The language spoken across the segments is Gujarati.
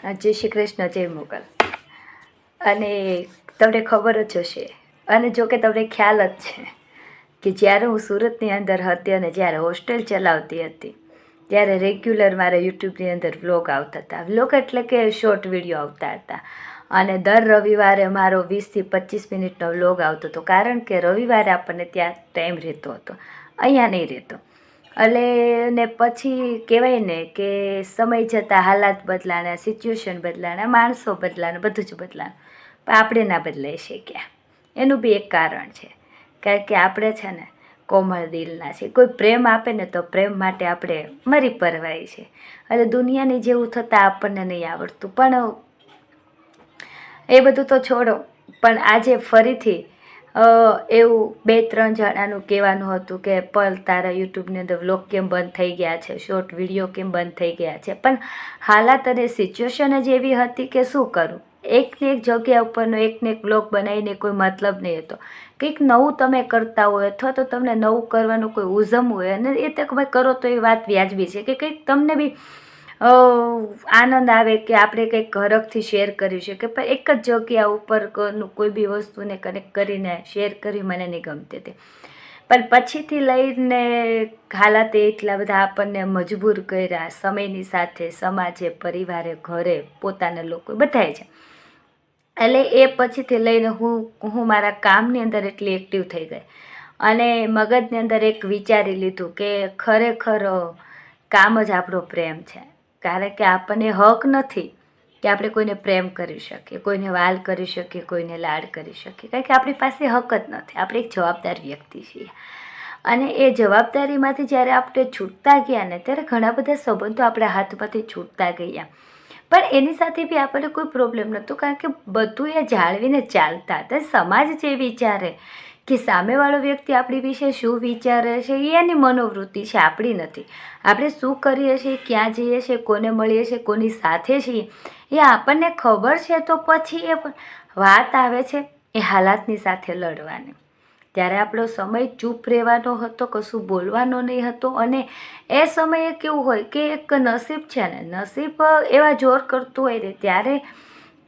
જય શ્રી કૃષ્ણ, જય મોગલ. અને તમને ખબર જ હશે, અને જો કે તમને ખ્યાલ જ છે કે જ્યારે હું સુરતની અંદર હતી અને જ્યારે હોસ્ટેલ ચલાવતી હતી ત્યારે રેગ્યુલર મારા યુટ્યુબની અંદર વ્લોગ આવતા હતા. વ્લોગ એટલે કે શોર્ટ વિડીયો આવતા હતા અને દર રવિવારે મારો 20 થી 25 મિનિટનો વ્લોગ આવતો હતો, કારણ કે રવિવારે આપણને ત્યાં ટાઈમ રહેતો હતો, અહીંયા નહીં રહેતો. એટલે ને પછી કહેવાય ને કે સમય જતાં હાલાત બદલાણા, સિચ્યુએશન બદલાણા, માણસો બદલાણા, બધું જ બદલાણ, પણ આપણે ના બદલાઈ શક્યા. એનું બી એક કારણ છે, કારણ કે આપણે છે ને કોમળ દિલના છે. કોઈ પ્રેમ આપે ને તો પ્રેમ માટે આપણે મરી પરવાય છે. એટલે દુનિયાની જેવું થતાં આપણને નહીં આવડતું, પણ એ બધું તો છોડો. પણ આજે ફરીથી એવું 2-3 જણાનું કહેવાનું હતું કે પલ તારા યુટ્યુબની અંદર વ્લોગ કેમ બંધ થઈ ગયા છે, શોર્ટ વિડીયો કેમ બંધ થઈ ગયા છે. પણ હાલાત અને સિચ્યુએશન જ એવી હતી કે શું કરું, એકને એક જગ્યા ઉપરનો એકને એક વ્લોગ બનાવીને કોઈ મતલબ નહીં હતો. કંઈક નવું તમે કરતા હોય અથવા તો તમને નવું કરવાનું કોઈ ઉઝમ હોય અને એ તમે કરો તો એ વાત વ્યાજબી છે કે કંઈક તમને બી આનંદ આવે કે આપણે કંઈક હરખથી શેર કરી શકીએ. પણ એક જ જગ્યા ઉપર કોઈ બી વસ્તુને કનેક્ટ કરીને શેર કરી મને નહીં ગમતી હતી. પણ પછીથી લઈને હાલાતે એટલા બધા આપણને મજબૂર કર્યા, સમયની સાથે, સમાજે, પરિવારે, ઘરે, પોતાના લોકો બધાએ છે. એટલે એ પછીથી લઈને હું મારા કામની અંદર એટલી એક્ટિવ થઈ ગઈ અને મગજની અંદર એક વિચારી લીધું કે ખરેખર કામ જ આપણો પ્રેમ છે. કારણ કે આપણને હક નથી કે આપણે કોઈને પ્રેમ કરી શકીએ, કોઈને વાલ કરી શકીએ, કોઈને લાડ કરી શકીએ, કારણ કે આપણી પાસે હક જ નથી. આપણે એક જવાબદાર વ્યક્તિ છીએ અને એ જવાબદારીમાંથી જ્યારે આપણે છૂટતા ગયા ને ત્યારે ઘણા બધા સંબંધો આપણા હાથમાંથી છૂટતા ગયા. પણ એની સાથે બી આપણને કોઈ પ્રોબ્લેમ નહોતો, કારણ કે બધું એ જાળવીને ચાલતા હતા. સમાજ જે વિચારે કે સામેવાળો વ્યક્તિ આપણી વિશે શું વિચારે છે એ એની મનોવૃત્તિ છે, આપણી નથી. આપણે શું કરીએ છીએ, ક્યાં જઈએ છીએ, કોને મળીએ છીએ, કોની સાથે છીએ એ આપણને ખબર છે. તો પછી એ વાત આવે છે એ હાલાતની સાથે લડવાની. ત્યારે આપણો સમય ચૂપ રહેવાનો હતો, કશું બોલવાનો નહીં હતો. અને એ સમયે કેવું હોય કે એક નસીબ છે ને, નસીબ એવા જોર કરતું હોય ને ત્યારે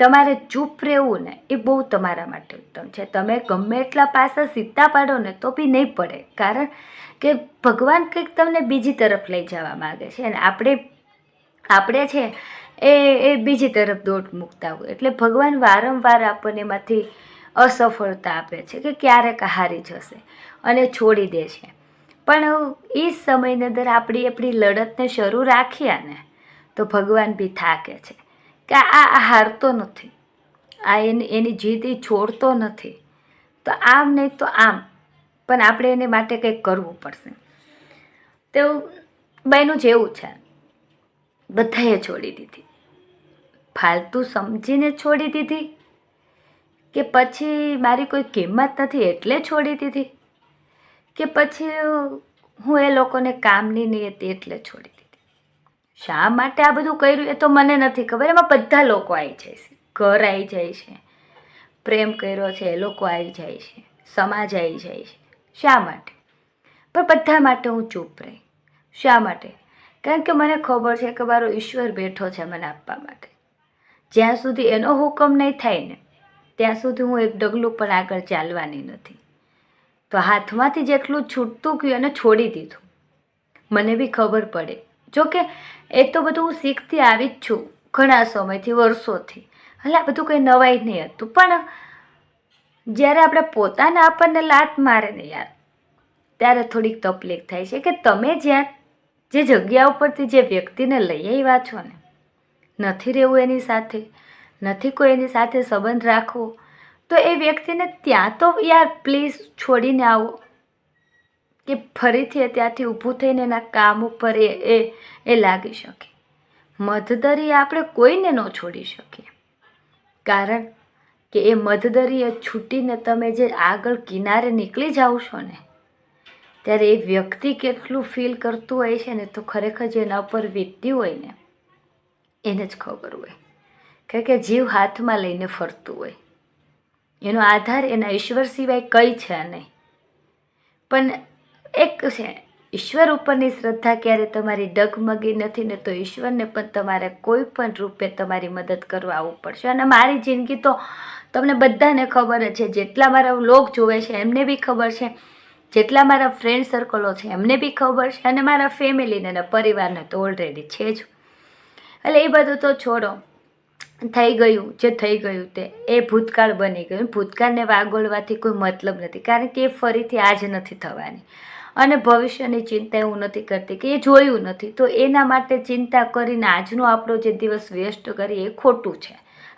તમારે ચૂપ રહેવું ને એ બહુ તમારા માટે ઉત્તમ છે. તમે ગમે એટલા પાસા સીધા પાડો ને તો બી નહીં પડે, કારણ કે ભગવાન કંઈક તમને બીજી તરફ લઈ જવા માગે છે અને આપણે છે એ બીજી તરફ દોટ મૂકતા હોય. એટલે ભગવાન વારંવાર આપણને એમાંથી અસફળતા આપે છે કે ક્યારેક હારી જશે અને છોડી દે છે. પણ એ સમયની અંદર આપણી લડતને શરૂ રાખીએ ને તો ભગવાન બી થાકે છે કે આ હારતો નથી, આ એની જીદ એ છોડતો નથી. તો આમ નહીં તો આમ, પણ આપણે એને માટે કંઈક કરવું પડશે. તો બહેનું જેવું છે, બધાએ છોડી દીધી, ફાલતુ સમજીને છોડી દીધી કે પછી મારી કોઈ કિંમત નથી એટલે છોડી દીધી કે પછી હું એ લોકોને કામની નહીં હતી એટલે છોડી દીધી. શા માટે આ બધું કર્યું એ તો મને નથી ખબર. એમાં બધા લોકો આવી જાય છે, ઘર આવી જાય છે, પ્રેમ કર્યો છે એ લોકો આવી જાય છે, સમાજ આવી જાય છે. શા માટે? પણ બધા માટે હું ચૂપ રહી. શા માટે? કારણ કે મને ખબર છે કે મારો ઈશ્વર બેઠો છે મને આપવા માટે. જ્યાં સુધી એનો હુકમ નહીં થાય ને ત્યાં સુધી હું એક ડગલું પણ આગળ ચાલવાની નથી. તો હાથમાંથી જેટલું છૂટતું ગયું એને છોડી દીધું. મને બી ખબર પડે, જોકે એ તો બધું હું શીખતી આવી જ છું ઘણા સમયથી, વર્ષોથી. એટલે આ બધું કંઈ નવાઈ નહીં હતું. પણ જ્યારે આપણે પોતાને આપણને લાત મારે ને યાર, ત્યારે થોડીક તકલીફ થાય છે કે તમે જે જગ્યા ઉપરથી જે વ્યક્તિને લઈ આવ્યા છો ને, નથી રહેવું એની સાથે, નથી કોઈ એની સાથે સંબંધ રાખવો, તો એ વ્યક્તિને ત્યાં તો યાર પ્લીઝ છોડીને આવો કે ફરીથી ત્યાંથી ઊભું થઈને એના કામ ઉપર એ લાગી શકે. મધદરી આપણે કોઈને ન છોડી શકીએ, કારણ કે એ મધદરીએ છૂટીને તમે જે આગળ કિનારે નીકળી જાઓ છો ને ત્યારે એ વ્યક્તિ કેટલું ફીલ કરતું હોય છે ને તો ખરેખર જે એના ઉપર વીતતી હોય ને એને જ ખબર હોય. કારણ કે જીવ હાથમાં લઈને ફરતું હોય, એનો આધાર એના ઈશ્વર સિવાય કંઈ છે નહીં. પણ એક છે ઈશ્વર ઉપરની શ્રદ્ધા ક્યારે તમારી ડગમગી નથી ને તો ઈશ્વરને પણ તમારે કોઈ પણ રૂપે તમારી મદદ કરવા આવવું પડશે. અને મારી જિંદગી તો તમને બધાને ખબર જ છે, જેટલા મારા વ્લોગ જોવે છે એમને બી ખબર છે, જેટલા મારા ફ્રેન્ડ સર્કલો છે એમને બી ખબર છે, અને મારા ફેમિલીને અને પરિવારને તો ઓલરેડી છે જ. એટલે એ બધું તો છોડો, થઈ ગયું જે થઈ ગયું તે એ ભૂતકાળ બની ગયું. ભૂતકાળને વાગોળવાથી કોઈ મતલબ નથી, કારણ કે એ ફરીથી આજ નથી થવાની. અને ભવિષ્યની ચિંતા હું નથી કરતી કે એ જોયું નથી, તો એના માટે ચિંતા કરીને આજનો આપણો જે દિવસ વેસ્ટ કરીએ એ ખોટું છે.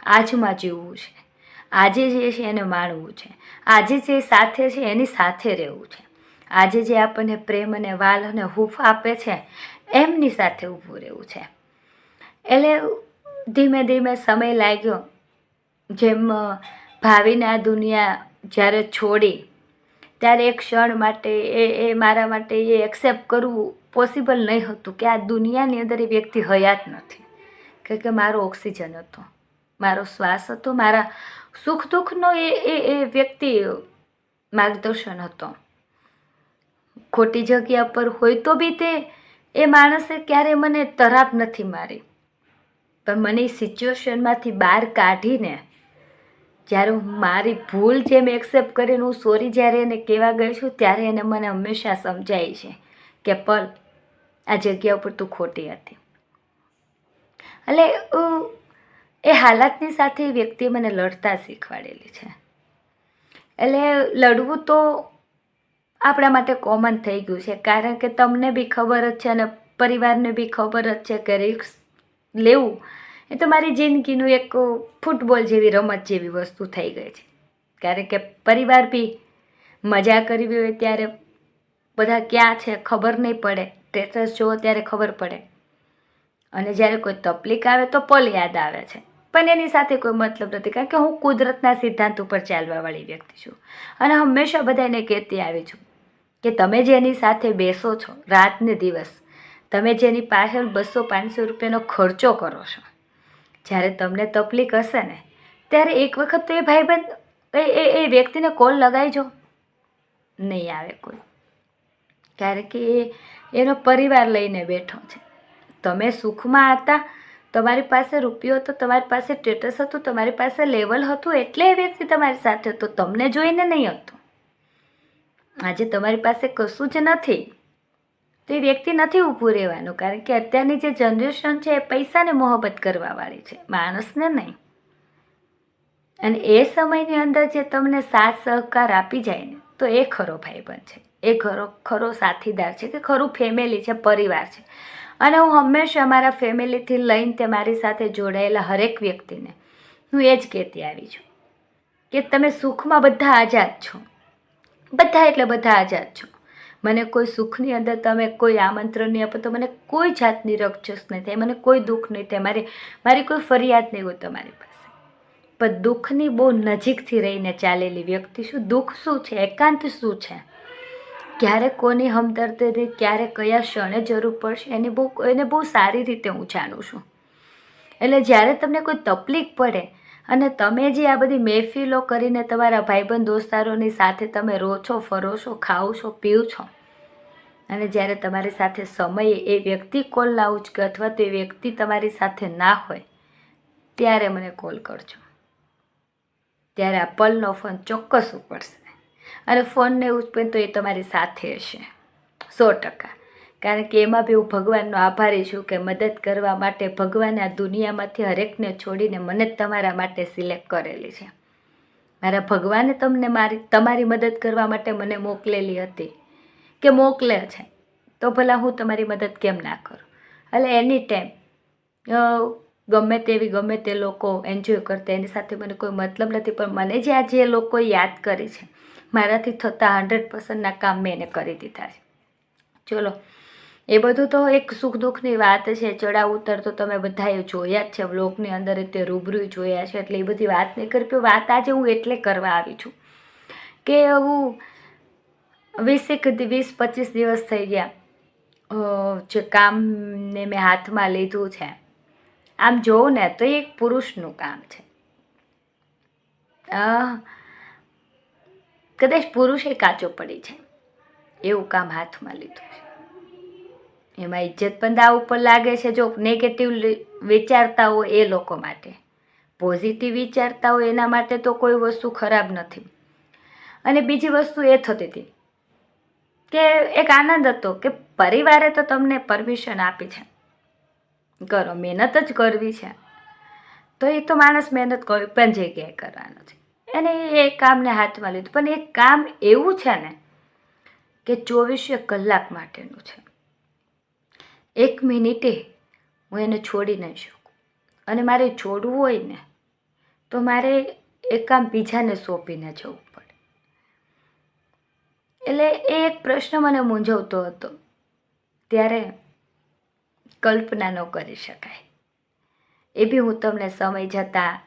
આજમાં જીવવું છે, આજે જે છે એને માણવું છે, આજે જે સાથે છે એની સાથે રહેવું છે, આજે જે આપણને પ્રેમ અને વાલ અને હૂંફ આપે છે એમની સાથે ઊભું રહેવું છે. એટલે ધીમે ધીમે સમય લાગ્યો, જેમ ભાવિને આ દુનિયા જ્યારે છોડી ત્યારે એક ક્ષણ માટે એ મારા માટે એ એક્સેપ્ટ કરવું પોસિબલ નહીં હતું કે આ દુનિયાની અંદર એ વ્યક્તિ હયાત નથી. કે મારો ઓક્સિજન હતો, મારો શ્વાસ હતો, મારા સુખ દુઃખનો એ વ્યક્તિ માર્ગદર્શન હતો. ખોટી જગ્યા પર હોય તો બી તે એ માણસે ક્યારે મને તરાપ નથી મારી, પણ મને એ સિચ્યુએશનમાંથી બહાર કાઢીને જ્યારે હું મારી ભૂલ જેમ એક્સેપ્ટ કરીને હું સોરી જ્યારે એને કહેવા ગઈ છું, ત્યારે એને મને હંમેશા સમજાય છે કે પલ આ જગ્યા ઉપર તું ખોટી હતી. એટલે એ હાલાતની સાથે એ વ્યક્તિએ મને લડતા શીખવાડેલી છે. એટલે લડવું તો આપણા માટે કોમન થઈ ગયું છે, કારણ કે તમને બી ખબર જ છે અને પરિવારને બી ખબર જ છે કે રિસ્ક લેવું એ તમારી જિંદગીનું એક ફૂટબોલ જેવી રમત જેવી વસ્તુ થઈ ગઈ છે. કારણ કે પરિવાર બી મજા કરવી હોય ત્યારે બધા ક્યાં છે ખબર નહીં પડે, સ્ટેટસ જુઓ ત્યારે ખબર પડે, અને જ્યારે કોઈ તકલીફ આવે તો પલ યાદ આવે છે, પણ એની સાથે કોઈ મતલબ નથી. કારણ કે હું કુદરતના સિદ્ધાંત ઉપર ચાલવાવાળી વ્યક્તિ છું, અને હંમેશા બધાને કહેતી આવી છું કે તમે જેની સાથે બેસો છો રાત ને દિવસ, તમે જેની પાછળ 200-500 રૂપિયાનો ખર્ચો કરો છો, જ્યારે તમને તકલીફ હશે ને ત્યારે એક વખત તો એ ભાઈબંધ એ વ્યક્તિને કોલ લગાવજો. નહીં આવે કોઈ, કારણ કે એનો પરિવાર લઈને બેઠો છે. તમે સુખમાં હતા, તમારી પાસે રૂપિયો હતો, તમારી પાસે સ્ટેટસ હતું, તમારી પાસે લેવલ હતું, એટલે એ વ્યક્તિ તમારી સાથે હતો, તમને જોઈને નહીં હતો. આજે તમારી પાસે કશું જ નથી તો એ વ્યક્તિ નથી ઊભું રહેવાનું, કારણ કે અત્યારની જે જનરેશન છે એ પૈસાને મોહબ્બત કરવાવાળી છે, માણસને નહીં. અને એ સમયની અંદર જે તમને સાથ સહકાર આપી જાય ને તો એ ખરો ભાઈબંધ છે, એ ખરો સાથીદાર છે, કે ખરું ફેમિલી છે, પરિવાર છે. અને હું હંમેશા મારા ફેમિલીથી લઈને તે મારી સાથે જોડાયેલા હરેક વ્યક્તિને હું એ જ કહેતી આવી છું કે તમે સુખમાં બધા આઝાદ છો, બધા એટલે બધા આઝાદ છો. મને કોઈ સુખની અંદર તમે કોઈ આમંત્રણ નહીં આપો તો મને કોઈ જાતની રકજસ નહીં થાય, મને કોઈ દુઃખ નહીં થાય, મારી કોઈ ફરિયાદ નહીં હોય તમારી પાસે. પણ દુઃખની બહુ નજીકથી રહીને ચાલેલી વ્યક્તિ છું. દુઃખ શું છે, એકાંત શું છે, ક્યારે કોની હમદર્દી, ક્યારે કયા ક્ષણે જરૂર પડશે એને બહુ સારી રીતે હું જાણું છું. એટલે જ્યારે તમને કોઈ તકલીફ પડે અને તમે જે આ બધી મહેફિલો કરીને તમારા ભાઈબંધ દોસ્તારોની સાથે તમે રહો છો, ફરો છો, ખાઓ છો, પીઓ છો, અને જ્યારે તમારી સાથે સમયે એ વ્યક્તિ કોલ લાવું કે અથવા તો એ વ્યક્તિ તમારી સાથે ના હોય ત્યારે મને કોલ કરજો. ત્યારે આ પલનો ફોન ચોક્કસ ઉપડશે, અને ફોનને ઉચકે તો એ તમારી સાથે હશે 100%. કારણ કે એમાં બી હું ભગવાનનો આભારી છું કે મદદ કરવા માટે ભગવાને આ દુનિયામાંથી હરેકને છોડીને મને જ તમારા માટે સિલેક્ટ કરેલી છે. મારા ભગવાને તમારી મદદ કરવા માટે મને મોકલેલી હતી કે મોકલે છે, તો ભલા હું તમારી મદદ કેમ ના કરું. એટલે એની ટાઈમ ગમે તે લોકો એન્જોય કરતા, એની સાથે મને કોઈ મતલબ નથી, પણ મને જે લોકો યાદ કરી છે મારાથી થતા 100%ના કામ મેં એને કરી દીધા છે. ચલો, એ બધું તો એક સુખ દુઃખની વાત છે, ચડાવ ઉતર તો તમે બધાએ જોયા જ છે, વ્લોગની અંદર તે રૂબરૂ જોયા છે, એટલે એ બધી વાત નહીં કરી. વાત આજે હું એટલે કરવા આવી છું કે હું 20-25 દિવસ થઈ ગયા જે કામને મેં હાથમાં લીધું છે. આમ જોઉં ને તો એ એક પુરુષનું કામ છે, કદાચ પુરુષે કાચો પડી છે એવું કામ હાથમાં લીધું છે. એમાં ઇજ્જત પણ દાવ ઉપર લાગે છે જો નેગેટિવ વિચારતા હોય એ લોકો માટે. પોઝિટિવ વિચારતા હોય એના માટે તો કોઈ વસ્તુ ખરાબ નથી. અને બીજી વસ્તુ એ થતી હતી કે એક આનંદ હતો કે પરિવારે તો તમને પરમિશન આપી છે, કરો, મહેનત જ કરવી છે તો એ તો માણસ મહેનત કોઈ પણ જગ્યાએ કરવાનો છે. અને એ કામને હાથમાં લીધું, પણ એ કામ એવું છે ને કે 24 કલાક માટેનું છે. 1 મિનિટે હું એને છોડી નહીં શકું, અને મારે છોડવું હોય ને તો મારે એ કામ બીજાને સોંપીને જવું પડે. એટલે એ એક પ્રશ્ન મને મૂંઝવતો હતો. ત્યારે કલ્પના ન કરી શકાય. એ બી હું તમને સમય જતાં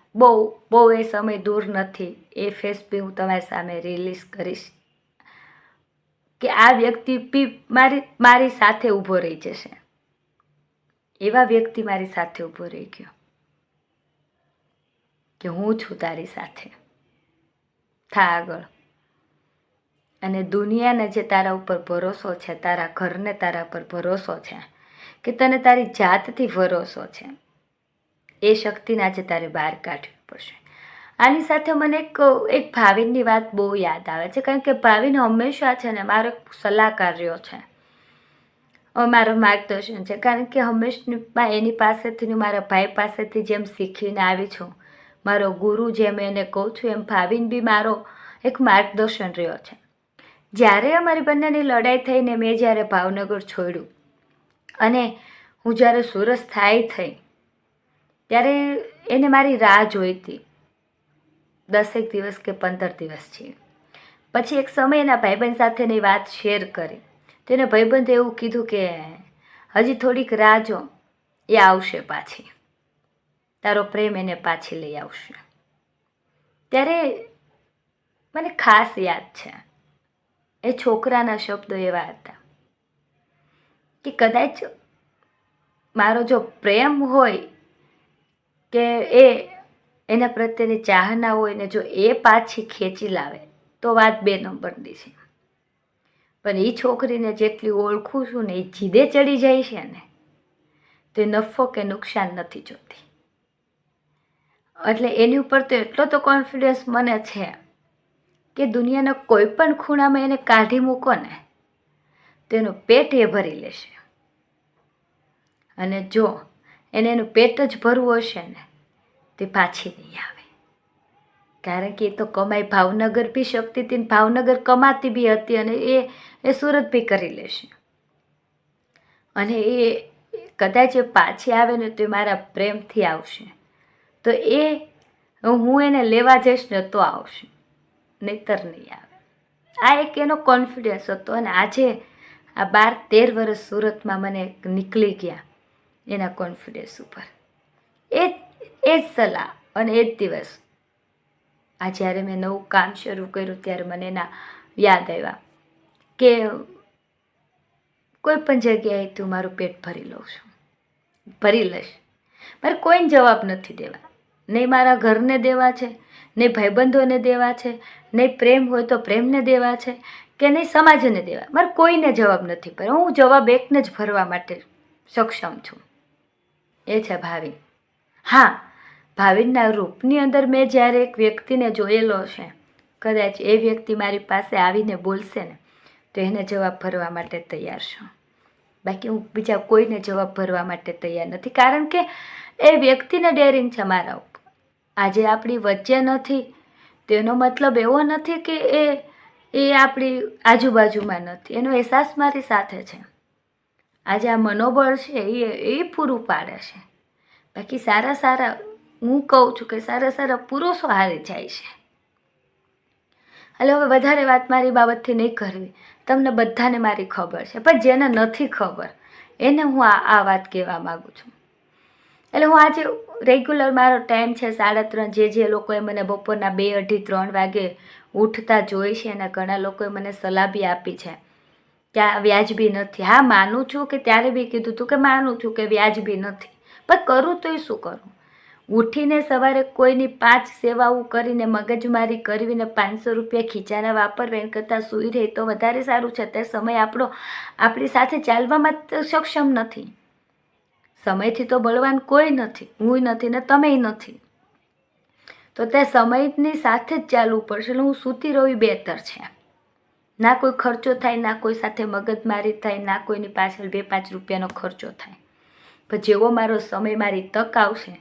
બહુ એ સમય દૂર નથી, એ ફેસ બી હું તમારી સામે રિલીઝ કરીશ કે આ વ્યક્તિ બી મારી સાથે ઊભો રહી જશે. એવા વ્યક્તિ મારી સાથે ઊભો રહી ગયો કે હું છું તારી સાથે, થા આગળ. અને દુનિયાને જે તારા ઉપર ભરોસો છે, તારા ઘરને તારા પર ભરોસો છે, કે તને તારી જાતથી ભરોસો છે, એ શક્તિને આજે તારે બહાર કાઢવી પડશે. આની સાથે મને એક ભાવિનની વાત બહુ યાદ આવે છે, કારણ કે ભાવિન હંમેશા છે ને મારો સલાહકાર રહ્યો છે, મારો માર્ગદર્શન છે. કારણ કે હંમેશા એની પાસેથી, મારા ભાઈ પાસેથી જેમ શીખીને આવી છું, મારો ગુરુ જેમ એને કહું છું, એમ ભાવિન બી મારો એક માર્ગદર્શન રહ્યો છે. જ્યારે અમારી બંનેની લડાઈ થઈને મેં જ્યારે ભાવનગર છોડ્યું અને હું જ્યારે સુરત સ્થાયી થઈ, ત્યારે એને મારી રાહ જોઈ હતી 10 દિવસ કે 15 દિવસ છે. પછી એક સમય એના ભાઈબંધ સાથેની વાત શેર કરી, તેને ભાઈબંધે એવું કીધું કે હજી થોડીક રાહ જો, એ આવશે પાછી, તારો પ્રેમ એને પાછી લઈ આવશે. ત્યારે મને ખાસ યાદ છે એ છોકરાના શબ્દો એવા હતા કે કદાચ મારો જો પ્રેમ હોય કે એના પ્રત્યેની ચાહના હોય ને, જો એ પાછી ખેંચી લાવે તો વાત 2 નંબરની છે. પણ એ છોકરીને જેટલી ઓળખું છું ને, એ જીદે ચડી જાય છે ને, તે નફો કે નુકસાન નથી જોતી. એટલે એની ઉપર તો એટલો તો કોન્ફિડન્સ મને છે કે દુનિયાના કોઈ પણ ખૂણામાં એને કાઢી મૂકો ને, તેનું પેટ એ ભરી લેશે. અને જો એનું પેટ જ ભરવું હશે ને, તે પાછી નહીં આવે. કારણ કે એ તો કમાઈ ભાવનગર બી શકતી હતી, ભાવનગર કમાતી બી હતી, અને એ સુરત બી કરી લેશે. અને એ કદાચ એ પાછી આવે ને તો એ મારા પ્રેમથી આવશે. તો હું એને લેવા જઈશ ને તો આવશે, નહીતર નહીં આવે. આ એક એનો કોન્ફિડન્સ હતો. અને આજે આ 12-13 વર્ષ સુરતમાં મને નીકળી ગયા એના કોન્ફિડન્સ ઉપર. એ જ સલાહ અને એ જ દિવસ આ જ્યારે મેં નવું કામ શરૂ કર્યું ત્યારે મને એના યાદ આવ્યા કે કોઈ પણ જગ્યાએ તું મારું પેટ ભરી લઉં છું, ભરી લઈશ. મારે કોઈને જવાબ નથી દેવા, નહીં મારા ઘરને દેવા છે, નહીં ભાઈબંધોને દેવા છે, નહીં પ્રેમ હોય તો પ્રેમને દેવા છે, કે નહીં સમાજને દેવા. મારે કોઈને જવાબ નથી, પણ હું જવાબ એકને જ ભરવા માટે સક્ષમ છું. એ છે ભાવિન. હા, ભાવિનના રૂપની અંદર મેં જ્યારે એક વ્યક્તિને જોયેલો છે, કદાચ એ વ્યક્તિ મારી પાસે આવીને બોલશે ને તો એને જવાબ ભરવા માટે તૈયાર છું. બાકી હું બીજા કોઈને જવાબ ભરવા માટે તૈયાર નથી, કારણ કે એ વ્યક્તિને ડેરિંગ છે મારા ઉપર. આજે આપણી વચ્ચે નથી તેનો મતલબ એવો નથી કે એ આપણી આજુબાજુમાં નથી. એનો અહેસાસ મારી સાથે છે. આજે આ મનોબળ છે એ પૂરું પાડે છે. બાકી સારા હું કહું છું કે સારા પુરુષો હારી જાય છે. એટલે હવે વધારે વાત મારી બાબતથી નહીં કરવી, તમને બધાને મારી ખબર છે, પણ જેને નથી ખબર એને હું આ વાત કહેવા માગું છું. એટલે હું આજે રેગ્યુલર મારો ટાઈમ છે 3:30. જે લોકોએ મને બપોરના 2, 2:30, 3 વાગે ઉઠતા જોઈ છે, એના ઘણા લોકોએ મને સલાહ બી આપી છે કે આ વ્યાજબી નથી. હા, માનું છું કે ત્યારે બી કીધું હતું કે માનું છું કે વ્યાજબી નથી, પણ કરું તો એ શું કરું? ઉઠીને સવારે કોઈની 5 સેવાઓ કરીને મગજમારી કરવીને 500 રૂપિયા ખીચાના વાપરવા એના કરતાં સૂઈ રહે તો વધારે સારું છે. અત્યારે સમય આપણો આપણી સાથે ચાલવામાં જ સક્ષમ નથી. સમયથી તો બળવાન કોઈ નથી, હું નથી ને તમે નથી. તો તે સમયની સાથે જ ચાલવું પડશે. એટલે હું સૂતી રહી બહેતર છે. ના કોઈ ખર્ચો થાય, ના કોઈ સાથે મગજમારી થાય, ના કોઈની પાછળ 2-5 રૂપિયાનો ખર્ચો થાય. પણ જેવો મારો સમય, મારી તક આવશે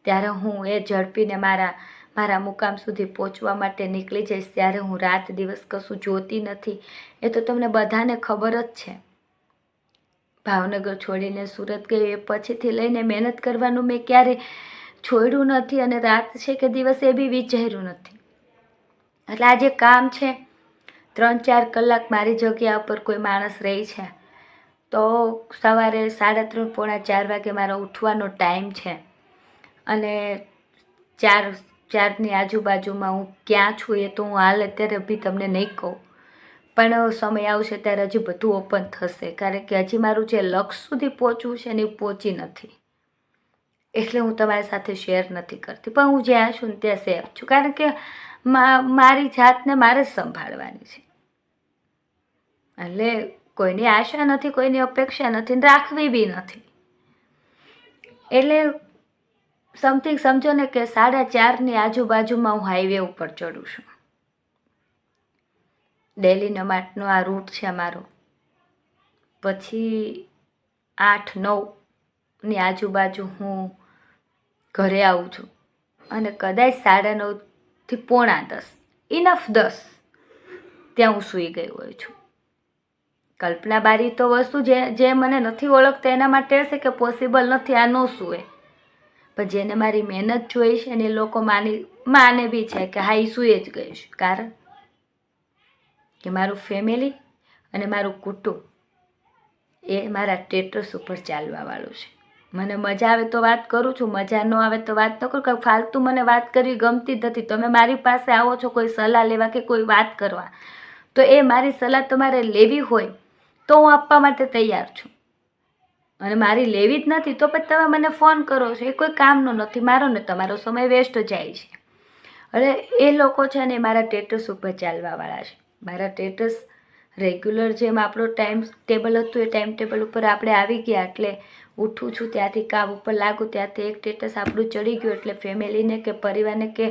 ત્યારે હું એ ઝડપીને મારા મુકામ સુધી પહોંચવા માટે નીકળી જઈશ. ત્યારે હું રાત દિવસ કશું જોતી નથી. એ તો તમને બધાને ખબર જ છે. ભાવનગર છોડીને સુરત ગઈ એ પછીથી લઈને મહેનત કરવાનું મેં ક્યારે છોડ્યું નથી અને રાત છે કે દિવસ એ બી વિચાર્યું નથી. એટલે આ જે કામ છે 3-4 કલાક મારી જગ્યા ઉપર કોઈ માણસ રહી છે તો સવારે 3:30-4 વાગે મારો ઉઠવાનો ટાઈમ છે અને 4ની આજુબાજુમાં હું ક્યાં છું એ તો હું હાલ અત્યારે બી તમને નહીં કહું, પણ સમય આવશે ત્યારે હજી બધું ઓપન થશે. કારણ કે હજી મારું જે લક્ષ્ય સુધી પહોંચવું છે ને એ પહોંચી નથી, એટલે હું તમારી સાથે શેર નથી કરતી. પણ હું જ્યાં છું ને ત્યાં સેફ છું. કારણ કે મારી જાતને મારે જ સંભાળવાની છે. એટલે કોઈની આશા નથી, કોઈની અપેક્ષા નથી, રાખવી બી નથી. એટલે સમથિંગ સમજો ને કે 4:30ની આજુબાજુમાં હું હાઈવે ઉપર ચડું છું. ડેલીનો માટેનો આ રૂટ છે મારો. પછી 8-9ની આજુબાજુ હું ઘરે આવું છું અને કદાચ 9:30થી 9:45 ઇનફ 10 ત્યાં હું સૂઈ ગઈ હોય છું. કલ્પના બારી તો વસ્તુ જે મને નથી ઓળખતા એના માટે હશે કે પોસિબલ નથી, આ ન સૂવે. પણ જેને મારી મહેનત જોઈ છે ને એ લોકો માને બી છે કે હા એ સૂઈ જ ગઈ છે. કારણ કે મારું ફેમિલી અને મારું કુટુંબ એ મારા સ્ટેટસ ઉપર ચાલવાવાળું છે. મને મજા આવે તો વાત કરું છું, મજા ન આવે તો વાત ન કરું. કે ફાલતુ મને વાત કરવી ગમતી જ નથી. તમે મારી પાસે આવો છો કોઈ સલાહ લેવા કે કોઈ વાત કરવા, તો એ મારી સલાહ તમારે લેવી હોય તો હું આપવા માટે તૈયાર છું. અને મારી લેવી જ નથી તો પછી તમે મને ફોન કરો છો, એ કોઈ કામનો નથી. મારો ને તમારો સમય વેસ્ટ જાય છે. એટલે એ લોકો છે ને મારા સ્ટેટસ ઉપર ચાલવાવાળા છે. મારા સ્ટેટસ રેગ્યુલર જેમ આપણો ટાઈમ ટેબલ હતું એ ટાઈમ ટેબલ ઉપર આપણે આવી ગયા. એટલે ઉઠું છું ત્યાંથી કામ ઉપર લાગું ત્યાંથી એક સ્ટેટસ આપણું ચડી ગયું. એટલે ફેમિલીને કે પરિવારને કે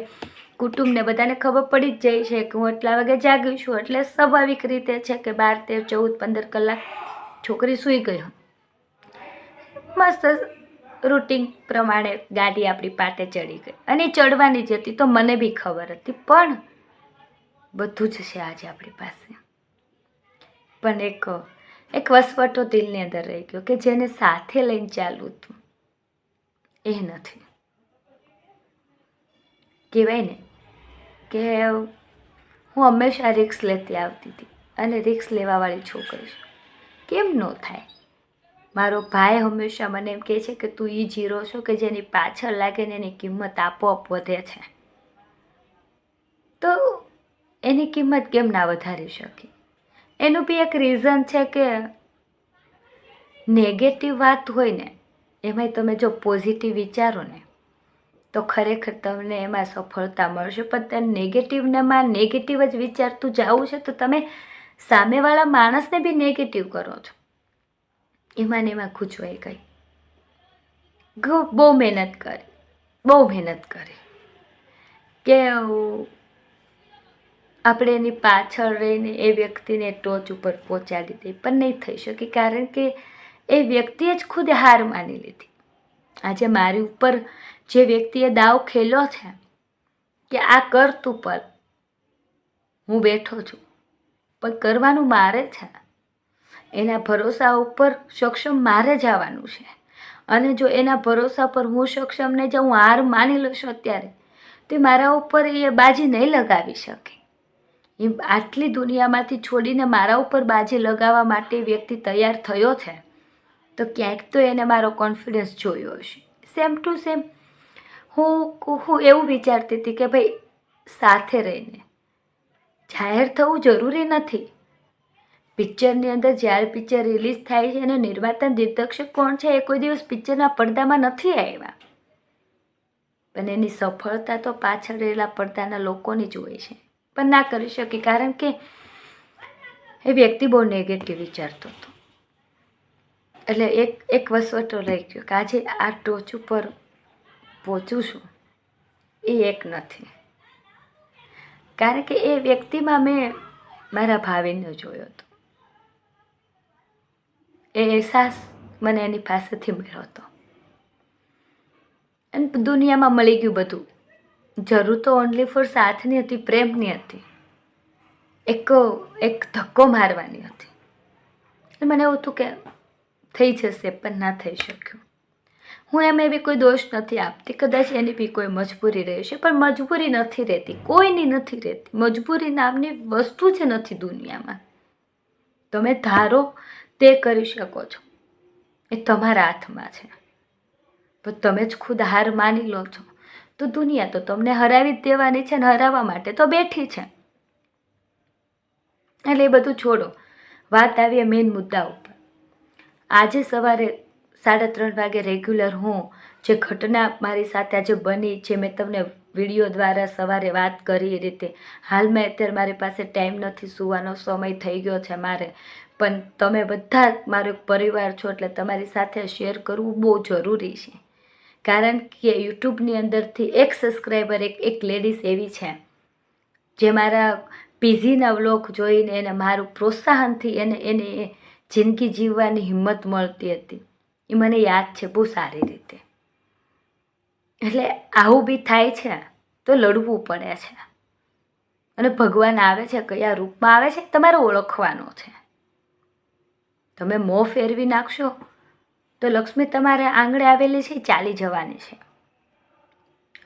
કુટુંબને બધાને ખબર પડી જ જાય છે કે હું એટલા વાગે જાગી છું. એટલે સ્વાભાવિક રીતે છે કે 12, 13, 14, 15 કલાક છોકરી સૂઈ ગઈ. મસ્ત રૂટિન પ્રમાણે ગાડી આપણી પાટે ચડી ગઈ અને ચડવાની જ હતી તો મને બી ખબર હતી. પણ બધું જ છે આજે આપણી પાસે. પણ એક વસવટો દિલની અંદર રહી ગયો કે જેને સાથે લઈને ચાલવું હતું એ નથી. કહેવાય ને કે હું હંમેશા રિસ્ક લેતી આવતી હતી અને રિસ્ક લેવાવાળી છોકરી છું. કેમ ન થાય? મારો ભાઈ હંમેશા મને એમ કહે છે કે તું એ જીરો છો કે જેની પાછળ લાગે ને એની કિંમત આપોઆપ વધે છે. તો એની કિંમત કેમ ના વધારી શકે? એનું બી એક રીઝન છે કે નેગેટિવ વાત હોય ને એમાંય તમે જો પોઝિટિવ વિચારો ને તો ખરેખર તમને એમાં સફળતા મળશે. પણ તે નેગેટિવમાં નેગેટિવ જ વિચારતું જવું છે તો તમે સામેવાળા માણસને બી નેગેટિવ કરો છો. એમાં ને એમાં ખૂંચવાઈ ગઈ. બહુ મહેનત કરી કે આપણે એની પાછળ રહીને એ વ્યક્તિને ટોચ ઉપર પહોંચાડી દઈએ, પણ નહીં થઈ શકે. કારણ કે એ વ્યક્તિએ જ ખુદ હાર માની લીધી. આજે મારી ઉપર જે વ્યક્તિએ દાવ ખેલ્યો છે કે આ કર તું, પર હું બેઠો છું પણ કરવાનું મારે છે. એના ભરોસા ઉપર સક્ષમ મારે જવાનું છે. અને જો એના ભરોસા પર હું સક્ષમ નહીં જાઉં, હું હાર માની લઈશ અત્યારે, તો મારા ઉપર એ બાજી નહીં લગાવી શકે. એ આટલી દુનિયામાંથી છોડીને મારા ઉપર બાજી લગાવવા માટે વ્યક્તિ તૈયાર થયો છે તો ક્યાંક તો એને મારો કોન્ફિડન્સ જોયો હશે. સેમ ટુ સેમ હું એવું વિચારતી હતી કે ભાઈ સાથે રહીને જાહેર થવું જરૂરી નથી. પિક્ચરની અંદર જ્યારે પિક્ચર રિલીઝ થાય છે અને નિર્માતા દિગ્દર્શક કોણ છે એ કોઈ દિવસ પિક્ચરના પડદામાં નથી આવ્યા. પણ એની સફળતા તો પાછળ રહેલા પડદાના લોકોની જ હોય છે, પણ ના કરી શકી કારણ કે એ વ્યક્તિ બહુ નેગેટિવ વિચારતો હતો. એટલે એક વસવટો રહી ગયો કે આજે આ ટોચ ઉપર પહોંચું છું એ એક નથી, કારણ કે એ વ્યક્તિમાં મેં મારા ભાવિને જોયો હતો. એ અહેસાસ મને એની પાસેથી મળ્યો હતો. અને દુનિયામાં મળી ગયું બધું. જરૂર તો ઓનલી ફોર સાથની હતી, પ્રેમની હતી, એક ધક્કો મારવાની હતી. મને એવું હતું કે થઈ જશે, પણ ના થઈ શક્યું. હું એમ બી કોઈ દોષ નથી આપતી, કદાચ એની બી કોઈ મજબૂરી રહેશે, પણ મજબૂરી નથી રહેતી, કોઈની નથી રહેતી. મજબૂરી નામની વસ્તુ જ નથી દુનિયામાં. તમે ધારો તે કરી શકો છો, એ તમારા હાથમાં છે. પણ તમે જ ખુદ હાર માની લો છો તો દુનિયા તો તમને હરાવી જ દેવાની છે, ને હરાવવા માટે તો બેઠી છે. એટલે એ બધું છોડો, વાત આવીએ મેઇન મુદ્દા ઉપર. આજે સવારે 3:30 વાગે રેગ્યુલર હું જે ઘટના મારી સાથે આજે બની, જે મેં તમને વિડીયો દ્વારા સવારે વાત કરી એ રીતે, હાલમાં અત્યારે મારી પાસે ટાઈમ નથી, સૂવાનો સમય થઈ ગયો છે મારે, પણ તમે બધા મારો પરિવાર છો એટલે તમારી સાથે શેર કરવું બહુ જરૂરી છે. કારણ કે યુટ્યુબની અંદરથી એક સબસ્ક્રાઈબર એક લેડીઝ એવી છે જે મારા પીઝીના વ્લોગ જોઈને એને મારું પ્રોત્સાહનથી એને જિંદગી જીવવાની હિંમત મળતી હતી. એ મને યાદ છે બહુ સારી રીતે. એટલે આવું બી થાય છે તો લડવું પડે છે. અને ભગવાન આવે છે, કયા રૂપમાં આવે છે તમારે ઓળખવાનો છે. તમે મોં ફેરવી નાખશો તો લક્ષ્મી તમારે આંગણે આવેલી છે, ચાલી જવાની છે.